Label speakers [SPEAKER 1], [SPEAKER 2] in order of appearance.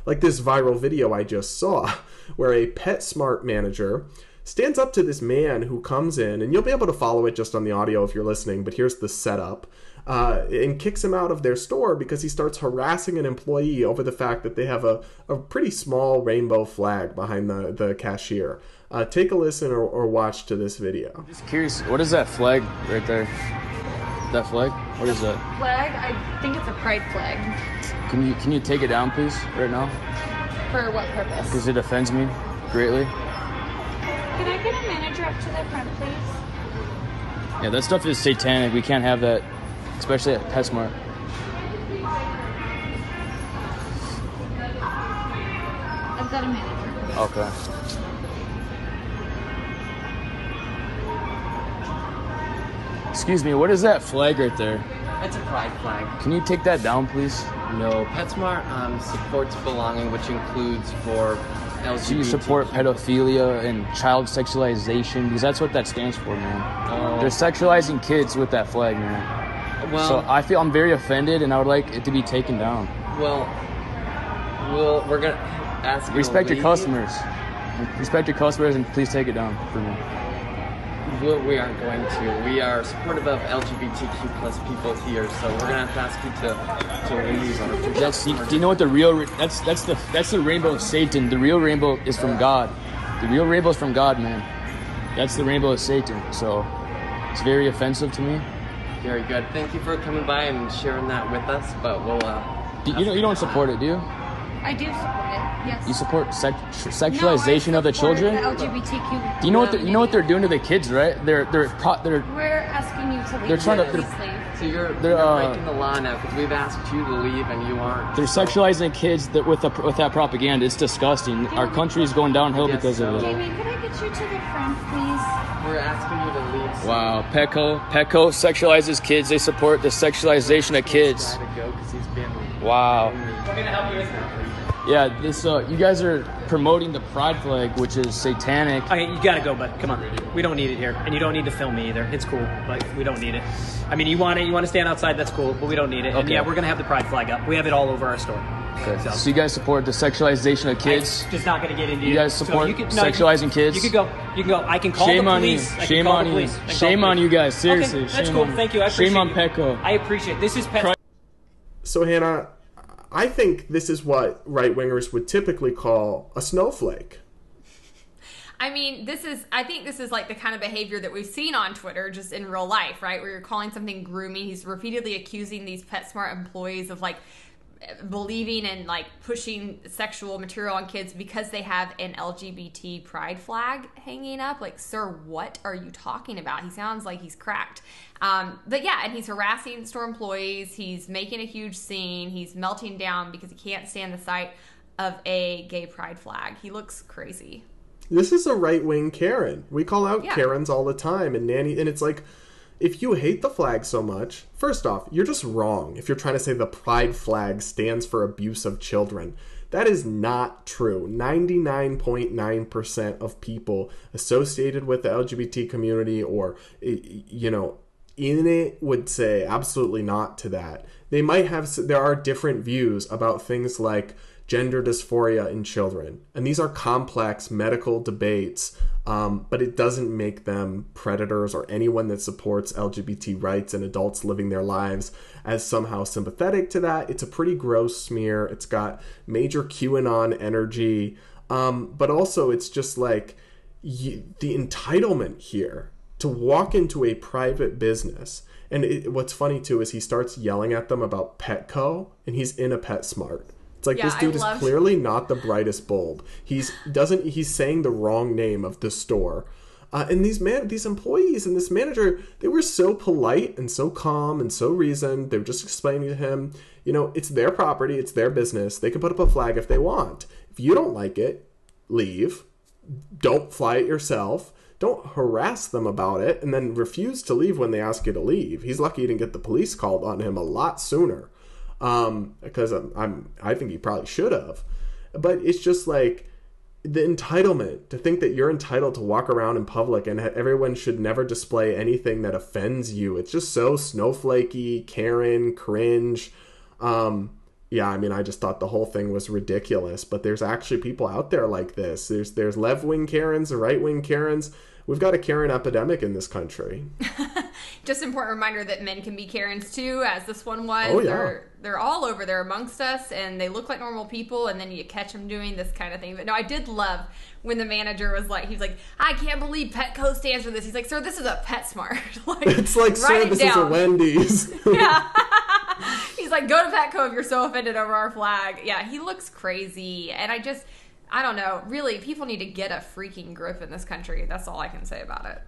[SPEAKER 1] Like this viral video I just saw where a PetSmart manager stands up to this man who comes in, and you'll be able to follow it just on the audio if you're listening, but here's the setup, and kicks him out of their store because he starts harassing an employee over the fact that they have a pretty small rainbow flag behind the cashier. Take a listen or watch to this video.
[SPEAKER 2] I'm just curious, what is that flag right there? That flag? What is that?
[SPEAKER 3] Flag? I think it's a pride flag.
[SPEAKER 2] Can you take it down, please, right now?
[SPEAKER 3] For what purpose?
[SPEAKER 2] Because it offends me greatly.
[SPEAKER 3] Can I get a manager up to the front, please?
[SPEAKER 2] Yeah, that stuff is satanic. We can't have that, especially at PetSmart.
[SPEAKER 3] I've got a manager.
[SPEAKER 2] Okay. Excuse me, what is that flag right there?
[SPEAKER 4] It's a pride flag.
[SPEAKER 2] Can you take that down, please?
[SPEAKER 4] No, PetSmart supports belonging, which includes for LGBT.
[SPEAKER 2] Do you support pedophilia and child sexualization? Because that's what that stands for, man.
[SPEAKER 4] Oh.
[SPEAKER 2] They're sexualizing kids with that flag, man.
[SPEAKER 4] Well,
[SPEAKER 2] so I feel I'm very offended, and I would like it to be taken down.
[SPEAKER 4] Well, we're gonna ask you
[SPEAKER 2] Respect
[SPEAKER 4] to
[SPEAKER 2] your
[SPEAKER 4] leave.
[SPEAKER 2] customers. Respect your customers, and please take it down for me.
[SPEAKER 4] We aren't going to. We are supportive of LGBTQ plus people here, so we're gonna have to ask you to leave.
[SPEAKER 2] Do you know what the real? That's the rainbow of Satan. The real rainbow is from God. The real rainbow is from God, man. That's the rainbow of Satan. So it's very offensive to me.
[SPEAKER 4] Very good. Thank you for coming by and sharing that with us. But we'll.
[SPEAKER 2] You don't support it, do you?
[SPEAKER 3] I do support it. Yes.
[SPEAKER 2] You support sexualization of the children?
[SPEAKER 3] The LGBTQ.
[SPEAKER 2] Do you know what they're doing to the kids, right? They're
[SPEAKER 3] We're asking you to leave.
[SPEAKER 2] They're trying to-
[SPEAKER 3] Please leave.
[SPEAKER 4] So you're breaking the law now because we've asked you to leave and you aren't.
[SPEAKER 2] They're sexualizing kids with that propaganda. It's disgusting. Our country is going downhill because of it.
[SPEAKER 3] Jamie, could I get you to the front, please?
[SPEAKER 4] We're asking you to leave. So
[SPEAKER 2] Wow, Petco sexualizes kids. They support the sexualization of kids.
[SPEAKER 4] Try to go 'cause he's been.
[SPEAKER 2] Wow.
[SPEAKER 4] We're gonna help you with that.
[SPEAKER 2] Yeah, this you guys are promoting the pride flag, which is satanic.
[SPEAKER 5] Okay, you gotta go, bud. Come on. We don't need it here, and you don't need to film me either. It's cool, but we don't need it. I mean, you want to stand outside, that's cool, but we don't need it. And
[SPEAKER 2] Okay.
[SPEAKER 5] yeah, we're gonna have the pride flag up. We have it all over our store.
[SPEAKER 2] Okay. So you guys support the sexualization of kids?
[SPEAKER 5] I'm just not gonna get into it.
[SPEAKER 2] You guys support sexualizing kids?
[SPEAKER 5] You could go. You can go. I can call
[SPEAKER 2] Shame
[SPEAKER 5] the
[SPEAKER 2] on you.
[SPEAKER 5] police. I can
[SPEAKER 2] Shame
[SPEAKER 5] call
[SPEAKER 2] on
[SPEAKER 5] the
[SPEAKER 2] you.
[SPEAKER 5] police. I can call
[SPEAKER 2] Shame
[SPEAKER 5] the
[SPEAKER 2] on you
[SPEAKER 5] police.
[SPEAKER 2] guys. Seriously.
[SPEAKER 5] Okay, that's
[SPEAKER 2] Shame
[SPEAKER 5] cool.
[SPEAKER 2] on you.
[SPEAKER 5] Thank you. I appreciate
[SPEAKER 2] Shame on
[SPEAKER 5] it.
[SPEAKER 2] Petco.
[SPEAKER 5] I appreciate it. This is Pet.
[SPEAKER 1] So Hannah, I think this is what right-wingers would typically call a snowflake.
[SPEAKER 6] I mean, I think this is like the kind of behavior that we've seen on Twitter just in real life, right? Where you're calling something grooming. He's repeatedly accusing these PetSmart employees of like believing and like pushing sexual material on kids because they have an LGBT pride flag hanging up. Like, sir, what are you talking about? He sounds like he's cracked. But yeah, and he's harassing store employees. He's making a huge scene. He's melting down because he can't stand the sight of a gay pride flag. He looks crazy.
[SPEAKER 1] This is a right-wing Karen. We call out
[SPEAKER 6] Yeah.
[SPEAKER 1] Karens all the time, and it's like, if you hate the flag so much, first off, you're just wrong if you're trying to say the pride flag stands for abuse of children. That is not true. 99.9% of people associated with the LGBT community or, in it would say absolutely not to that. There are different views about things like gender dysphoria in children. And these are complex medical debates, but it doesn't make them predators or anyone that supports LGBT rights and adults living their lives as somehow sympathetic to that. It's a pretty gross smear. It's got major QAnon energy. But also it's just like the entitlement here to walk into a private business. And what's funny too is he starts yelling at them about Petco, and he's in a PetSmart. It's like, this dude is clearly not the brightest bulb. He's saying the wrong name of the store. And these employees and this manager, they were so polite and so calm and so reasoned. They were just explaining to him, it's their property, it's their business. They can put up a flag if they want. If you don't like it, leave. Don't fly it yourself. Don't harass them about it and then refuse to leave when they ask you to leave. He's lucky he didn't get the police called on him a lot sooner. Because I think he probably should have. But it's just like the entitlement to think that you're entitled to walk around in public and everyone should never display anything that offends you. It's just so snowflakey, Karen, cringe. yeah, I mean, I just thought the whole thing was ridiculous. But there's actually people out there like this. There's left-wing Karens, right-wing Karens. We've got a Karen epidemic in this country.
[SPEAKER 6] Just an important reminder that men can be Karens too, as this one was.
[SPEAKER 1] Oh, yeah.
[SPEAKER 6] They're all over. They're amongst us, and they look like normal people, and then you catch them doing this kind of thing. But no, I did love when the manager was like, he's like, I can't believe Petco stands for this. He's like, sir, this is a PetSmart. Like,
[SPEAKER 1] it's like, sir, this is a Wendy's.
[SPEAKER 6] Yeah. He's like, go to Petco if you're so offended over our flag. Yeah, he looks crazy. And I don't know. Really, people need to get a freaking grip in this country. That's all I can say about it.